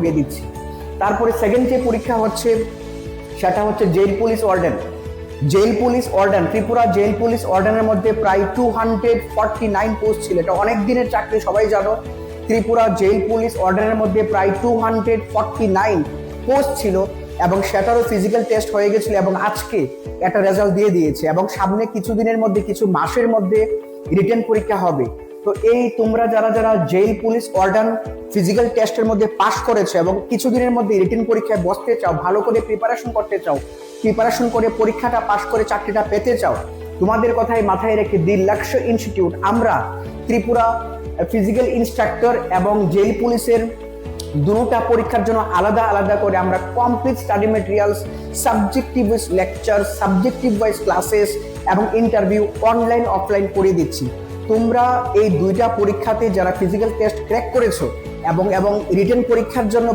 দিয়ে দিচ্ছি। তারপরে সেকেন্ড যে পরীক্ষা হচ্ছে সেটা হচ্ছে jail police warden. Jail police warden, Tripura jail police ওয়ার্ডেনের মধ্যে প্রায় 249 পোস্ট ছিল। এটা অনেক দিনের চাকরি, সবাই জানো। ত্রিপুরা জেল পুলিশ ওয়ার্ডেনের মধ্যে প্রায় 249 পোস্ট ছিল এবং সেটারও ফিজিক্যাল টেস্ট হয়ে গেছিল এবং আজকে একটা রেজাল্ট দিয়ে দিয়েছে এবং সামনে কিছুদিনের মধ্যে, কিছু মাসের মধ্যে রিটেন পরীক্ষা হবে। তো এই তোমরা যারা যারা জেল পুলিশ ওয়ার্ডেন ফিজিক্যাল টেস্টের মধ্যে পাস করেছো এবং কিছুদিনের মধ্যে রিটেন পরীক্ষায় বসতে চাও, ভালো করে প্রিপারেশন করতে চাও, প্রিপারেশন করে পরীক্ষাটা পাস করে চাকরিটা পেতে চাও, তোমাদের কথাই মাথায় রেখে দি লক্ষ্য ইনস্টিটিউট আমরা ত্রিপুরা ফিজিক্যাল ইনস্ট্রাক্টর এবং জেল পুলিশের দুটা পরীক্ষার জন্য আলাদা আলাদা করে আমরা complete study materials, subjective wise lecture, subjective wise classes এবং ইন্টারভিউ অনলাইন অফলাইন করে দিচ্ছি। তোমরা এই দুইটা পরীক্ষাতে যারা ফিজিক্যাল টেস্ট ক্র্যাক করেছো এবং রিটেন পরীক্ষার জন্য